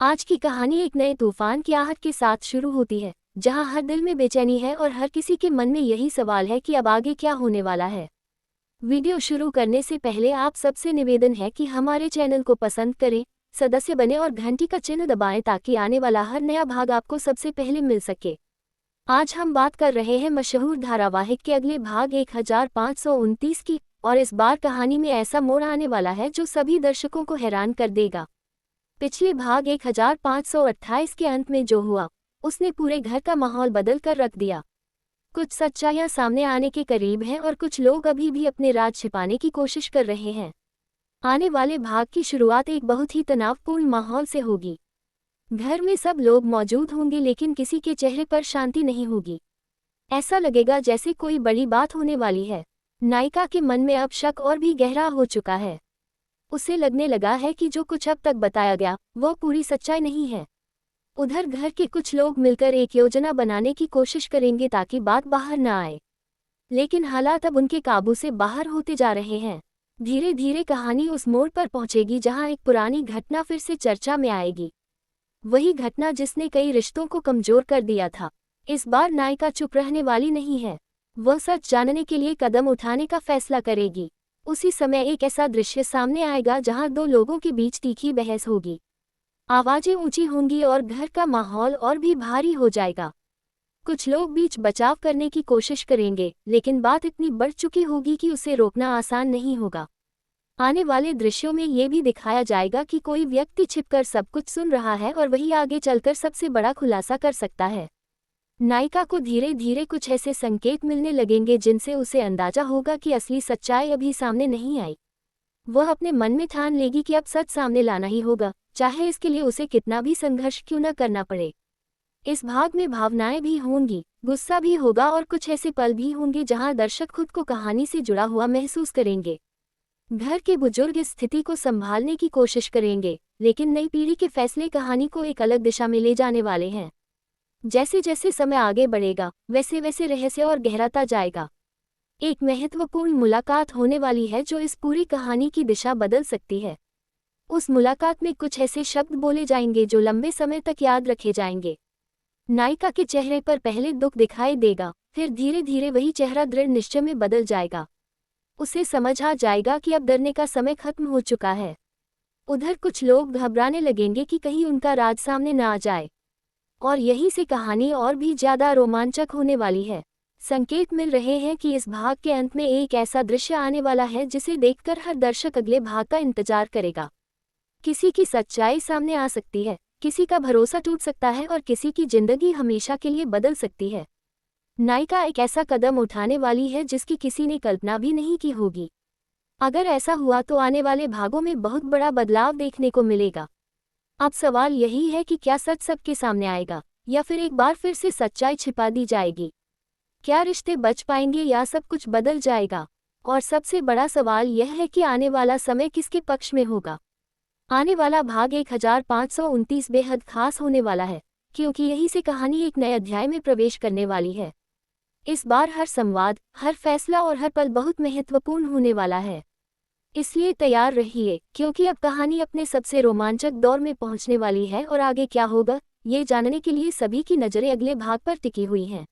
आज की कहानी एक नए तूफान की आहट के साथ शुरू होती है, जहां हर दिल में बेचैनी है और हर किसी के मन में यही सवाल है कि अब आगे क्या होने वाला है। वीडियो शुरू करने से पहले आप सबसे निवेदन है कि हमारे चैनल को पसंद करें, सदस्य बने और घंटी का चिन्ह दबाएं ताकि आने वाला हर नया भाग आपको सबसे पहले मिल सके। आज हम बात कर रहे हैं मशहूर धारावाहिक के अगले भाग 1529 की, और इस बार कहानी में ऐसा मोड़ आने वाला है जो सभी दर्शकों को हैरान कर देगा। पिछले भाग 1528 के अंत में जो हुआ, उसने पूरे घर का माहौल बदल कर रख दिया। कुछ सच्चाइयां सामने आने के करीब हैं और कुछ लोग अभी भी अपने राज छिपाने की कोशिश कर रहे हैं। आने वाले भाग की शुरुआत एक बहुत ही तनावपूर्ण माहौल से होगी। घर में सब लोग मौजूद होंगे लेकिन किसी के चेहरे पर शांति नहीं होगी। ऐसा लगेगा जैसे कोई बड़ी बात होने वाली है। नायिका के मन में अब शक और भी गहरा हो चुका है। उसे लगने लगा है कि जो कुछ अब तक बताया गया वो पूरी सच्चाई नहीं है। उधर घर के कुछ लोग मिलकर एक योजना बनाने की कोशिश करेंगे ताकि बात बाहर न आए, लेकिन हालात अब उनके काबू से बाहर होते जा रहे हैं। धीरे धीरे कहानी उस मोड़ पर पहुंचेगी जहां एक पुरानी घटना फिर से चर्चा में आएगी। वही घटना जिसने कई रिश्तों को कमजोर कर दिया था। इस बार नायिका चुप रहने वाली नहीं है। वह सच जानने के लिए कदम उठाने का फैसला करेगी। उसी समय एक ऐसा दृश्य सामने आएगा जहां दो लोगों के बीच तीखी बहस होगी। आवाजें ऊंची होंगी और घर का माहौल और भी भारी हो जाएगा। कुछ लोग बीच बचाव करने की कोशिश करेंगे, लेकिन बात इतनी बढ़ चुकी होगी कि उसे रोकना आसान नहीं होगा। आने वाले दृश्यों में ये भी दिखाया जाएगा कि कोई व्यक्ति छिपकर सब कुछ सुन रहा है और वही आगे चलकर सबसे बड़ा खुलासा कर सकता है। नायिका को धीरे धीरे कुछ ऐसे संकेत मिलने लगेंगे जिनसे उसे अंदाजा होगा कि असली सच्चाई अभी सामने नहीं आई। वह अपने मन में ठान लेगी कि अब सच सामने लाना ही होगा, चाहे इसके लिए उसे कितना भी संघर्ष क्यों न करना पड़े। इस भाग में भावनाएं भी होंगी, गुस्सा भी होगा और कुछ ऐसे पल भी होंगे जहां दर्शक खुद को कहानी से जुड़ा हुआ महसूस करेंगे। घर के बुजुर्ग इस स्थिति को संभालने की कोशिश करेंगे, लेकिन नई पीढ़ी के फैसले कहानी को एक अलग दिशा में ले जाने वाले हैं। जैसे जैसे समय आगे बढ़ेगा वैसे वैसे रहस्य और गहराता जाएगा। एक महत्वपूर्ण मुलाकात होने वाली है जो इस पूरी कहानी की दिशा बदल सकती है। उस मुलाकात में कुछ ऐसे शब्द बोले जाएंगे जो लंबे समय तक याद रखे जाएंगे। नायिका के चेहरे पर पहले दुख दिखाई देगा, फिर धीरे धीरे वही चेहरा दृढ़ निश्चय में बदल जाएगा। उसे समझ आ जाएगा कि अब डरने का समय खत्म हो चुका है। उधर कुछ लोग घबराने लगेंगे कि कहीं उनका राज सामने न आ जाए, और यहीं से कहानी और भी ज्यादा रोमांचक होने वाली है। संकेत मिल रहे हैं कि इस भाग के अंत में एक ऐसा दृश्य आने वाला है जिसे देखकर हर दर्शक अगले भाग का इंतजार करेगा। किसी की सच्चाई सामने आ सकती है, किसी का भरोसा टूट सकता है और किसी की जिंदगी हमेशा के लिए बदल सकती है। नायिका एक ऐसा कदम उठाने वाली है जिसकी किसी ने कल्पना भी नहीं की होगी। अगर ऐसा हुआ तो आने वाले भागों में बहुत बड़ा बदलाव देखने को मिलेगा। अब सवाल यही है कि क्या सच सबके सामने आएगा या फिर एक बार फिर से सच्चाई छिपा दी जाएगी। क्या रिश्ते बच पाएंगे या सब कुछ बदल जाएगा। और सबसे बड़ा सवाल यह है कि आने वाला समय किसके पक्ष में होगा। आने वाला भाग 1529 बेहद खास होने वाला है, क्योंकि यहीं से कहानी एक नए अध्याय में प्रवेश करने वाली है। इस बार हर संवाद, हर फैसला और हर पल बहुत महत्वपूर्ण होने वाला है। इसलिए तैयार रहिए, क्योंकि अब कहानी अपने सबसे रोमांचक दौर में पहुंचने वाली है और आगे क्या होगा ये जानने के लिए सभी की नज़रें अगले भाग पर टिकी हुई हैं।